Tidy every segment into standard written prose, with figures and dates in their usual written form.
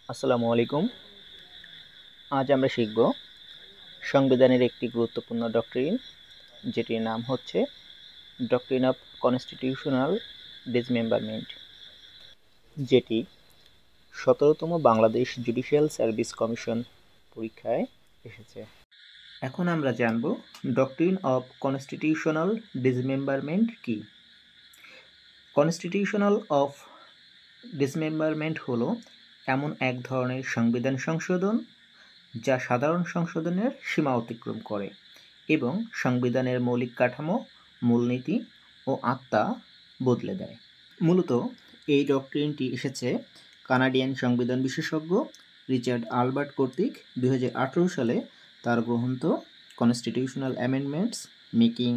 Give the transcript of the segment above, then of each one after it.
আসসালামু আলাইকুম। আজ আমরা শিখব সংবিধানের একটি গুরুত্বপূর্ণ ডক্ট্রিন, যেটির নাম হচ্ছে ডক্ট্রিন অফ কনস্টিটিউশনাল ডিসমেম্বারমেন্ট, যেটি 17তম বাংলাদেশ জুডিশিয়াল সার্ভিস কমিশন পরীক্ষায় এসেছে। এখন আমরা জানব ডক্ট্রিন অফ কনস্টিটিউশনাল ডিসমেম্বারমেন্ট কি। কনস্টিটিউশনাল অফ ডিসমেম্বারমেন্ট হলো এমন এক ধরনের সংবিধান সংশোধন যা সাধারণ সংশোধনের সীমা অতিক্রম করে এবং সংবিধানের মৌলিক কাঠামো, মূলনীতি ও আত্মা বদলে দেয়। মূলত এই ডক্ট্রিনটি এসেছে কানাডিয়ান সংবিধান বিশেষজ্ঞ রিচার্ড আলবার্ট কর্তৃক 2018 সালে তার গ্রন্থ constitutional amendments making,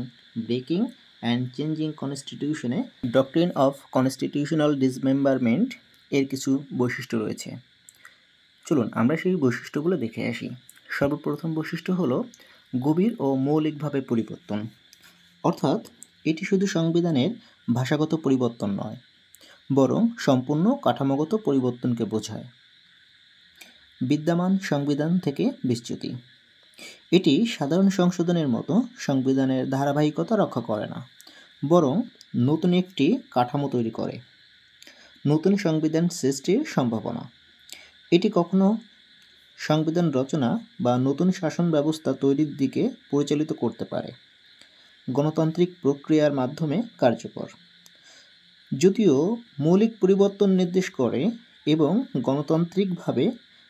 breaking and changing কনস্টিটিউশনে ডক্ট্রিন অফ কনস্টিটিউশনাল ডিসমেম্বারমেন্ট এর কিছু বৈশিষ্ট্য রয়েছে। চলুন আমরা সেই বৈশিষ্ট্যগুলো দেখে আসি। সর্বপ্রথম বৈশিষ্ট্য হলো গভীর ও মৌলিকভাবে পরিবর্তন, অর্থাৎ এটি শুধু সংবিধানের ভাষাগত পরিবর্তন নয়, বরং সম্পূর্ণ কাঠামোগত পরিবর্তনকে বোঝায়। বিদ্যমান সংবিধান থেকে বিচ্যুতি, এটি সাধারণ সংশোধনের মতো সংবিধানের ধারাবাহিকতা রক্ষা করে না, বরং নতুন একটি কাঠামো তৈরি করে। নতুন সংবিধান সৃষ্টির সম্ভাবনা, এটি কখনো সংবিধান রচনা বা নতুন শাসন ব্যবস্থা তৈরির দিকে পরিচালিত করতে পারে। গণতান্ত্রিক প্রক্রিয়ার মাধ্যমে কার্যকর, যদিও মৌলিক পরিবর্তন নির্দেশ করে এবং গণতান্ত্রিকভাবে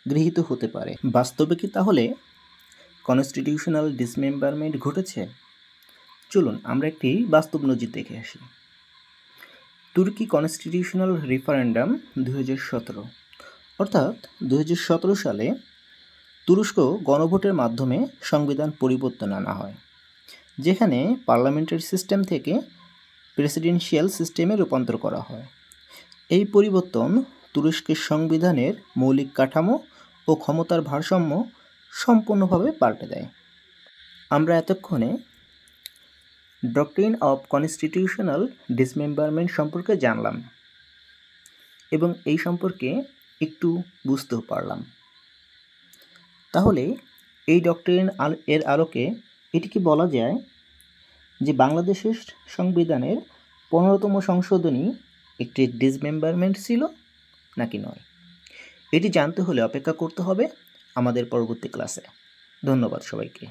গৃহীত হতে পারে। বাস্তবে কি তাহলে কনস্টিটিউশনাল ডিসমেম্বারমেন্ট ঘটেছে? চলুন আমরা একটি বাস্তব নজির দেখে আসি। তুর্কি কনস্টিটিউশনাল রেফারেন্ডাম 2017, অর্থাৎ 2017 সালে তুরস্ক গণভোটের মাধ্যমে সংবিধান পরিবর্তন আনা হয়, যেখানে পার্লামেন্টারি সিস্টেম থেকে প্রেসিডেন্সিয়াল সিস্টেমে রূপান্তর করা হয়। এই পরিবর্তন তুরস্কের সংবিধানের মৌলিক কাঠামো ও ক্ষমতার ভারসাম্য সম্পূর্ণভাবে পাল্টে দেয়। আমরা এতক্ষণে ডক্ট্রিন অফ কনস্টিটিউশনাল ডিসমেম্বারমেন্ট সম্পর্কে জানলাম এবং এই সম্পর্কে একটু বুঝতেও পারলাম। তাহলে এই ডক্ট্রিন এর আলোকে এটি কি বলা যায় যে বাংলাদেশের সংবিধানের 15তম সংশোধনী একটি ডিসমেম্বারমেন্ট ছিল নাকি নয়? এটি জানতে হলে অপেক্ষা করতে হবে আমাদের পরবর্তী ক্লাসে। ধন্যবাদ সবাইকে।